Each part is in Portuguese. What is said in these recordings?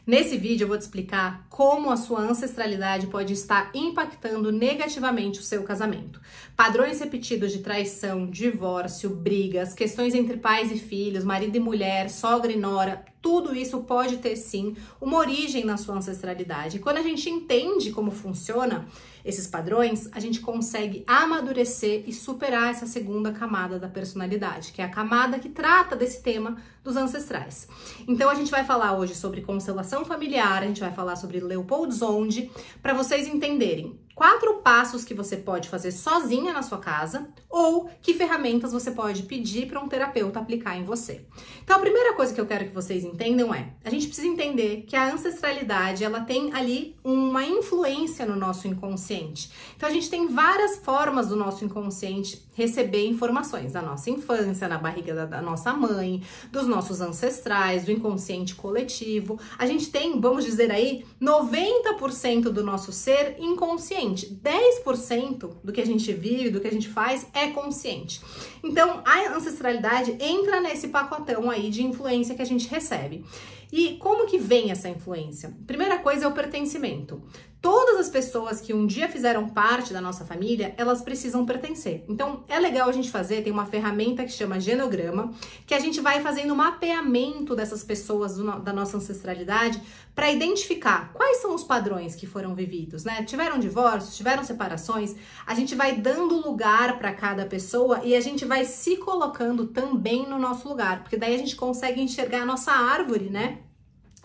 Nesse vídeo eu vou te explicar como a sua ancestralidade pode estar impactando negativamente o seu casamento. Padrões repetidos de traição, divórcio, brigas, questões entre pais e filhos, marido e mulher, sogra e nora, tudo isso pode ter sim uma origem na sua ancestralidade. E quando a gente entende como funciona esses padrões, a gente consegue amadurecer e superar essa segunda camada da personalidade, que é a camada que trata desse tema dos ancestrais. Então a gente vai falar hoje sobre constelação familiar, a gente vai falar sobre Leopold-Zonde, para vocês entenderem 4 passos que você pode fazer sozinha na sua casa ou que ferramentas você pode pedir para um terapeuta aplicar em você. Então a primeira coisa que eu quero que vocês entendam é, a gente precisa entender que a ancestralidade, ela tem ali uma influência no nosso inconsciente. Então a gente tem várias formas do nosso inconsciente receber informações da nossa infância, na barriga da nossa mãe, dos nossos ancestrais, do inconsciente coletivo. A gente tem, vamos dizer aí, 90% do nosso ser inconsciente. 10% do que a gente vive, do que a gente faz é consciente. Então, a ancestralidade entra nesse pacotão aí de influência que a gente recebe. E como que vem essa influência? Primeira coisa é o pertencimento. Todas as pessoas que um dia fizeram parte da nossa família, elas precisam pertencer. Então, é legal a gente fazer, tem uma ferramenta que chama genograma, que a gente vai fazendo um mapeamento dessas pessoas da nossa ancestralidade para identificar quais são os padrões que foram vividos, né? Tiveram divórcios, tiveram separações, a gente vai dando lugar para cada pessoa e a gente vai se colocando também no nosso lugar, porque daí a gente consegue enxergar a nossa árvore, né?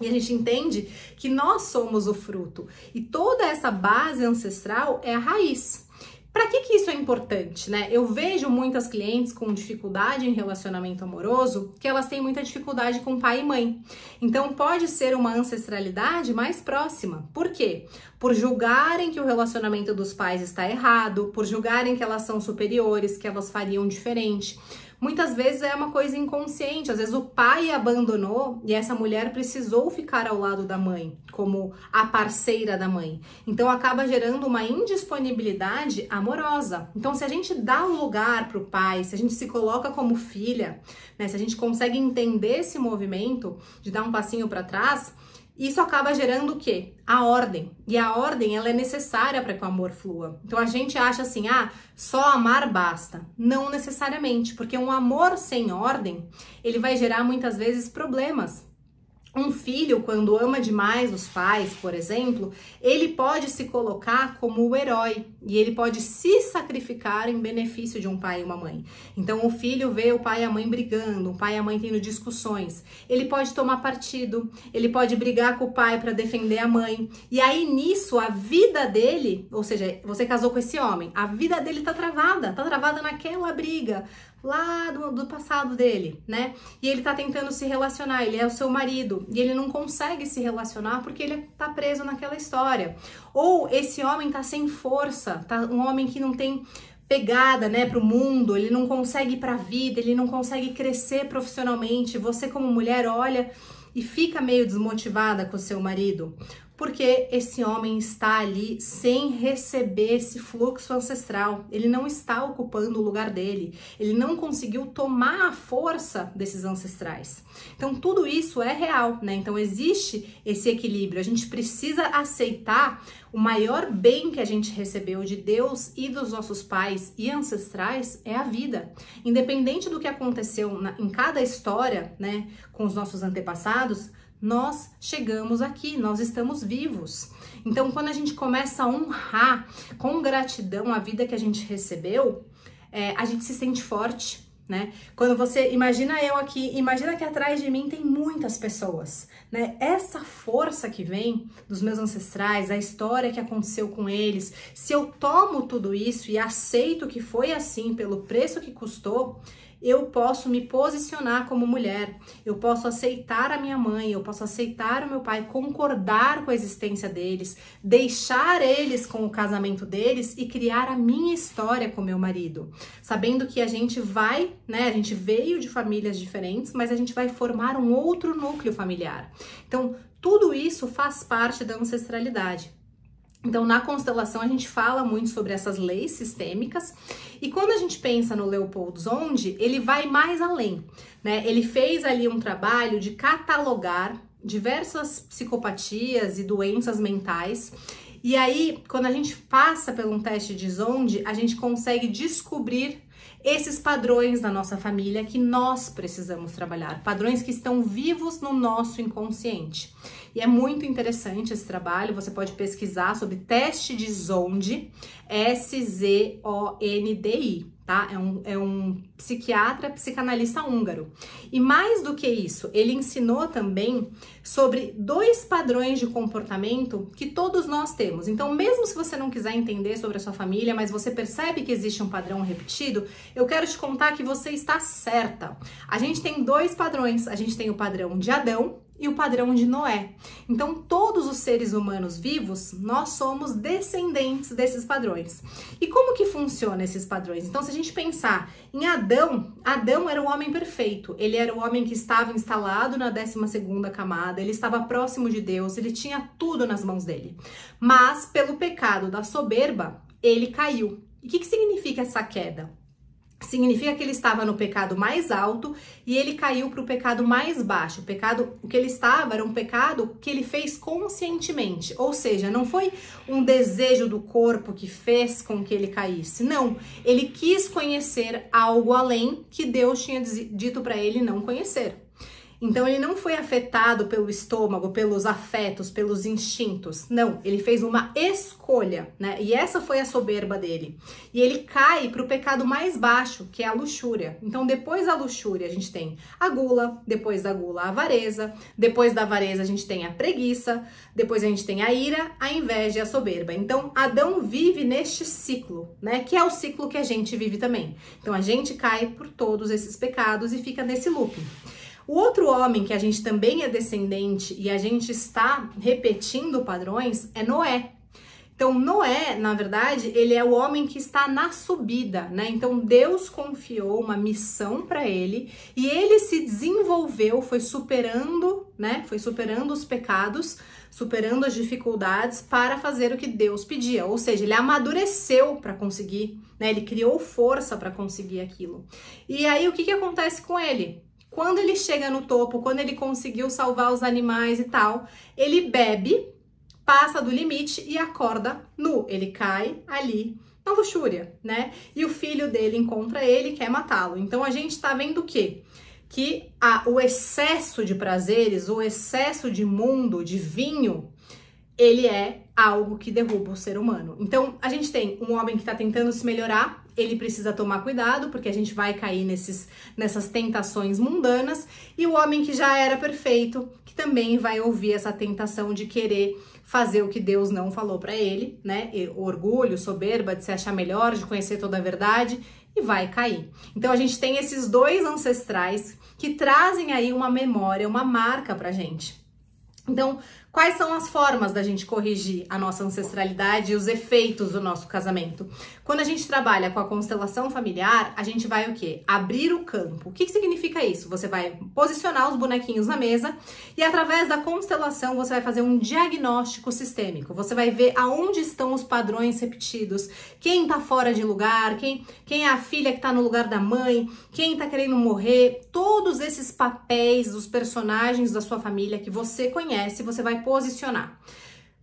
E a gente entende que nós somos o fruto. E toda essa base ancestral é a raiz. Para que isso é importante, né? Eu vejo muitas clientes com dificuldade em relacionamento amoroso, que elas têm muita dificuldade com pai e mãe. Então pode ser uma ancestralidade mais próxima. Por quê? Por julgarem que o relacionamento dos pais está errado, por julgarem que elas são superiores, que elas fariam diferente. Muitas vezes é uma coisa inconsciente, às vezes o pai abandonou e essa mulher precisou ficar ao lado da mãe, como a parceira da mãe. Então acaba gerando uma indisponibilidade amorosa. Então se a gente dá um lugar para o pai, se a gente se coloca como filha, né, se a gente consegue entender esse movimento de dar um passinho para trás, isso acaba gerando o quê? A ordem. E a ordem, ela é necessária para que o amor flua. Então a gente acha assim, só amar basta. Não necessariamente, porque um amor sem ordem, ele vai gerar muitas vezes problemas. Um filho, quando ama demais os pais, por exemplo, ele pode se colocar como o herói e ele pode se sacrificar em benefício de um pai e uma mãe. Então, o filho vê o pai e a mãe brigando, o pai e a mãe tendo discussões. Ele pode tomar partido, ele pode brigar com o pai para defender a mãe. E aí, nisso, a vida dele, ou seja, você casou com esse homem, a vida dele tá travada naquela briga lá do passado dele, né? E ele tá tentando se relacionar, ele é o seu marido, e ele não consegue se relacionar porque ele tá preso naquela história. Ou esse homem tá sem força, tá um homem que não tem pegada, né, pro mundo, ele não consegue ir pra vida, ele não consegue crescer profissionalmente. Você como mulher olha e fica meio desmotivada com o seu marido, porque esse homem está ali sem receber esse fluxo ancestral, ele não está ocupando o lugar dele, ele não conseguiu tomar a força desses ancestrais. Então tudo isso é real, né? Então existe esse equilíbrio, a gente precisa aceitar o maior bem que a gente recebeu de Deus e dos nossos pais e ancestrais é a vida. Independente do que aconteceu em cada história, né, com os nossos antepassados, nós chegamos aqui, nós estamos vivos. Então, quando a gente começa a honrar com gratidão a vida que a gente recebeu, a gente se sente forte, né? Quando você, imagina eu aqui, imagina que atrás de mim tem muitas pessoas, né? Essa força que vem dos meus ancestrais, a história que aconteceu com eles, se eu tomo tudo isso e aceito que foi assim pelo preço que custou, eu posso me posicionar como mulher, eu posso aceitar a minha mãe, eu posso aceitar o meu pai, concordar com a existência deles, deixar eles com o casamento deles e criar a minha história com meu marido, sabendo que a gente vai, né, a gente veio de famílias diferentes, mas a gente vai formar um outro núcleo familiar. Então, tudo isso faz parte da ancestralidade. Então, na constelação, a gente fala muito sobre essas leis sistêmicas e quando a gente pensa no Leopold-Zonde, ele vai mais além, né? Ele fez ali um trabalho de catalogar diversas psicopatias e doenças mentais. E aí, quando a gente passa por um teste de Zondi, a gente consegue descobrir esses padrões da nossa família que nós precisamos trabalhar, padrões que estão vivos no nosso inconsciente. E é muito interessante esse trabalho, você pode pesquisar sobre teste de Zondi, S-Z-O-N-D-I, tá? É um psiquiatra, psicanalista húngaro. E mais do que isso, ele ensinou também sobre 2 padrões de comportamento que todos nós temos. Então, mesmo se você não quiser entender sobre a sua família, mas você percebe que existe um padrão repetido, eu quero te contar que você está certa. A gente tem 2 padrões, a gente tem o padrão de Adão e o padrão de Noé. Então, todos os seres humanos vivos, nós somos descendentes desses padrões. E como que funciona esses padrões? Então, se a gente pensar em Adão, Adão era o homem perfeito. Ele era o homem que estava instalado na 12ª camada, ele estava próximo de Deus, ele tinha tudo nas mãos dele. Mas, pelo pecado da soberba, ele caiu. E o que significa essa queda? Significa que ele estava no pecado mais alto e ele caiu para o pecado mais baixo. O que ele estava era um pecado que ele fez conscientemente, ou seja, não foi um desejo do corpo que fez com que ele caísse. Não, ele quis conhecer algo além que Deus tinha dito para ele não conhecer. Então ele não foi afetado pelo estômago, pelos afetos, pelos instintos. Não, ele fez uma escolha, né? E essa foi a soberba dele. E ele cai para o pecado mais baixo, que é a luxúria. Então depois da luxúria a gente tem a gula, depois da gula a avareza, depois da avareza a gente tem a preguiça, depois a gente tem a ira, a inveja e a soberba. Então Adão vive neste ciclo, né? Que é o ciclo que a gente vive também. Então a gente cai por todos esses pecados e fica nesse looping. O outro homem que a gente também é descendente e a gente está repetindo padrões é Noé. Então, Noé, na verdade, ele é o homem que está na subida, né? Então, Deus confiou uma missão para ele e ele se desenvolveu, foi superando, né? Foi superando os pecados, superando as dificuldades para fazer o que Deus pedia. Ou seja, ele amadureceu para conseguir, né? Ele criou força para conseguir aquilo. E aí, o que acontece com ele? Quando ele chega no topo, quando ele conseguiu salvar os animais e tal, ele bebe, passa do limite e acorda nu. Ele cai ali na luxúria, né? E o filho dele encontra ele e quer matá-lo. Então a gente tá vendo o quê? Que o excesso de prazeres, o excesso de mundo, de vinho, ele é algo que derruba o ser humano. Então, a gente tem um homem que está tentando se melhorar, ele precisa tomar cuidado, porque a gente vai cair nessas tentações mundanas, e o homem que já era perfeito, que também vai ouvir essa tentação de querer fazer o que Deus não falou para ele, né? O orgulho, soberba, de se achar melhor, de conhecer toda a verdade, e vai cair. Então, a gente tem esses 2 ancestrais que trazem aí uma memória, uma marca pra gente. Então, quais são as formas da gente corrigir a nossa ancestralidade e os efeitos do nosso casamento? Quando a gente trabalha com a constelação familiar, a gente vai o quê? Abrir o campo. O que significa isso? Você vai posicionar os bonequinhos na mesa e através da constelação você vai fazer um diagnóstico sistêmico. Você vai ver aonde estão os padrões repetidos, quem tá fora de lugar, quem é a filha que tá no lugar da mãe, quem tá querendo morrer, todos esses papéis dos personagens da sua família que você conhece, você vai posicionar.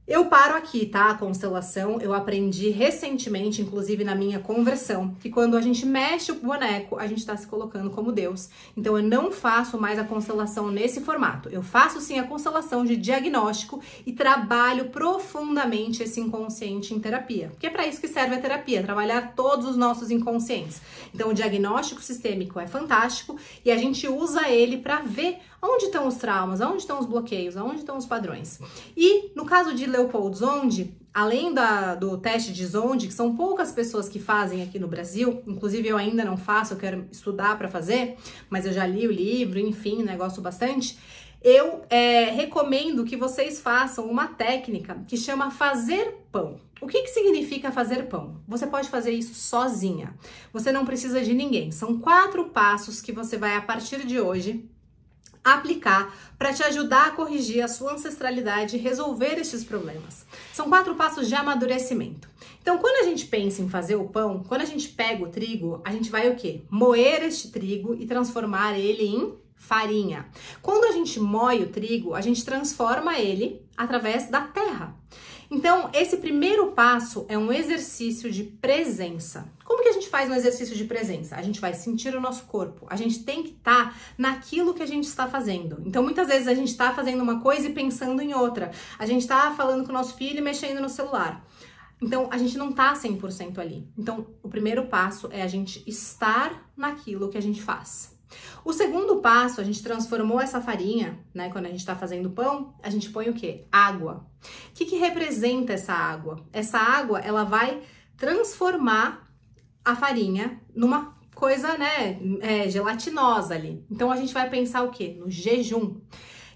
Eu paro aqui, tá? A constelação, eu aprendi recentemente, inclusive na minha conversão, que quando a gente mexe o boneco, a gente tá se colocando como Deus. Então eu não faço mais a constelação nesse formato. Eu faço sim a constelação de diagnóstico e trabalho profundamente esse inconsciente em terapia. Porque é para isso que serve a terapia, trabalhar todos os nossos inconscientes. Então o diagnóstico sistêmico é fantástico e a gente usa ele para ver onde estão os traumas, onde estão os bloqueios, onde estão os padrões. E no caso de Leopold Zondi, além do teste de Zondi, que são poucas pessoas que fazem aqui no Brasil, inclusive eu ainda não faço, eu quero estudar para fazer, mas eu já li o livro, enfim, né, gosto bastante. Eu recomendo que vocês façam uma técnica que chama fazer pão. O que significa fazer pão? Você pode fazer isso sozinha. Você não precisa de ninguém. São 4 passos que você vai, a partir de hoje, aplicar para te ajudar a corrigir a sua ancestralidade e resolver estes problemas. São 4 passos de amadurecimento. Então, quando a gente pensa em fazer o pão, quando a gente pega o trigo, a gente vai o quê? Moer este trigo e transformar ele em Farinha. Quando a gente moe o trigo, a gente transforma ele através da terra. Então, esse primeiro passo é um exercício de presença. Como que a gente faz um exercício de presença? A gente vai sentir o nosso corpo. A gente tem que estar naquilo que a gente está fazendo. Então, muitas vezes a gente está fazendo uma coisa e pensando em outra. A gente está falando com o nosso filho e mexendo no celular. Então, a gente não tá 100% ali. Então, o primeiro passo é a gente estar naquilo que a gente faz. O segundo passo, a gente transformou essa farinha, né? Quando a gente tá fazendo pão, a gente põe o quê? Água. O que representa essa água? Essa água, ela vai transformar a farinha numa coisa, né, gelatinosa ali. Então, a gente vai pensar o quê? No jejum.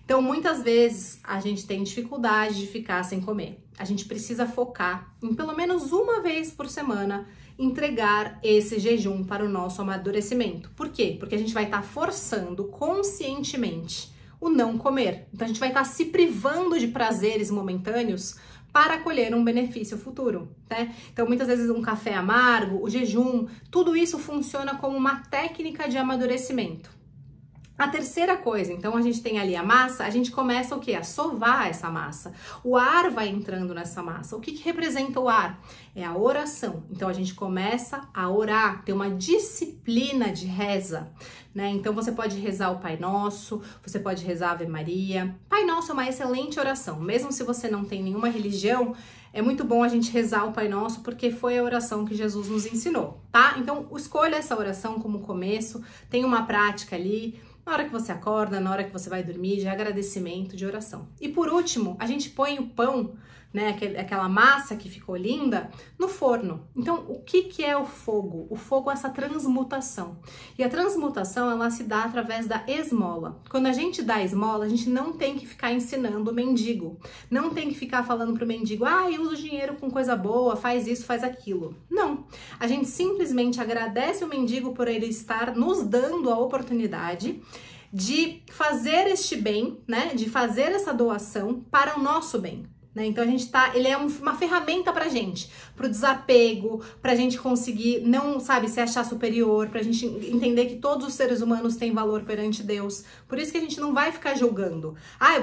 Então, muitas vezes, a gente tem dificuldade de ficar sem comer. A gente precisa focar em pelo menos uma vez por semana entregar esse jejum para o nosso amadurecimento. Por quê? Porque a gente vai estar forçando conscientemente o não comer. Então, a gente vai estar se privando de prazeres momentâneos para colher um benefício futuro, né? Então, muitas vezes um café amargo, o jejum, tudo isso funciona como uma técnica de amadurecimento. A terceira coisa, então a gente tem ali a massa, a gente começa o quê? A sovar essa massa. O ar vai entrando nessa massa. O que representa o ar? É a oração. Então a gente começa a orar, ter uma disciplina de reza, né? Então você pode rezar o Pai Nosso, você pode rezar a Ave Maria. Pai Nosso é uma excelente oração. Mesmo se você não tem nenhuma religião, é muito bom a gente rezar o Pai Nosso, porque foi a oração que Jesus nos ensinou, tá? Então escolha essa oração como começo, tem uma prática ali, na hora que você acorda, na hora que você vai dormir, de agradecimento, de oração. E por último, a gente põe o pão, né, aquela massa que ficou linda, no forno. Então, o que é o fogo? O fogo é essa transmutação. E a transmutação, ela se dá através da esmola. Quando a gente dá esmola, a gente não tem que ficar ensinando o mendigo. Não tem que ficar falando pro mendigo, eu uso dinheiro com coisa boa, faz isso, faz aquilo. Não. A gente simplesmente agradece o mendigo por ele estar nos dando a oportunidade de fazer este bem, né, de fazer essa doação para o nosso bem. Então ele é uma ferramenta pra gente, pro desapego, pra gente conseguir não, se achar superior, pra gente entender que todos os seres humanos têm valor perante Deus. Por isso que a gente não vai ficar julgando.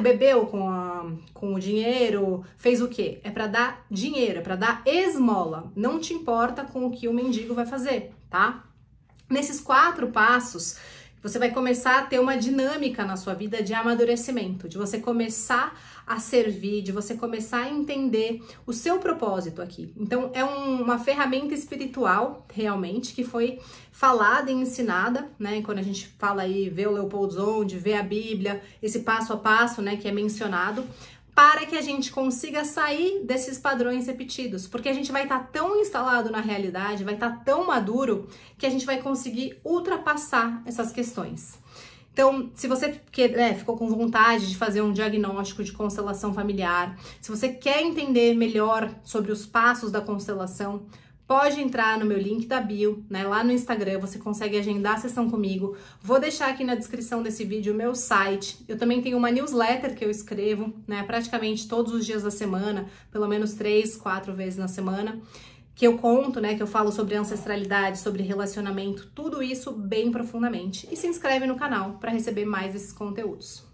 Bebeu com o dinheiro, fez o quê? É pra dar dinheiro, é pra dar esmola. Não te importa com o que o mendigo vai fazer, tá? Nesses 4 passos, você vai começar a ter uma dinâmica na sua vida de amadurecimento, de você começar a servir, de você começar a entender o seu propósito aqui. Então, é uma ferramenta espiritual, realmente, que foi falada e ensinada, né? Quando a gente fala aí, vê o Leopold Zonde, vê a Bíblia, esse passo a passo, né, que é mencionado, para que a gente consiga sair desses padrões repetidos, porque a gente vai estar tão instalado na realidade, vai estar tão maduro, que a gente vai conseguir ultrapassar essas questões. Então, se você ficou com vontade de fazer um diagnóstico de constelação familiar, se você quer entender melhor sobre os passos da constelação, pode entrar no meu link da bio, né? Lá no Instagram você consegue agendar a sessão comigo. Vou deixar aqui na descrição desse vídeo o meu site. Eu também tenho uma newsletter que eu escrevo, né? Praticamente todos os dias da semana, pelo menos 3, 4 vezes na semana, que eu conto, né? Que eu falo sobre ancestralidade, sobre relacionamento, tudo isso bem profundamente. E se inscreve no canal para receber mais esses conteúdos.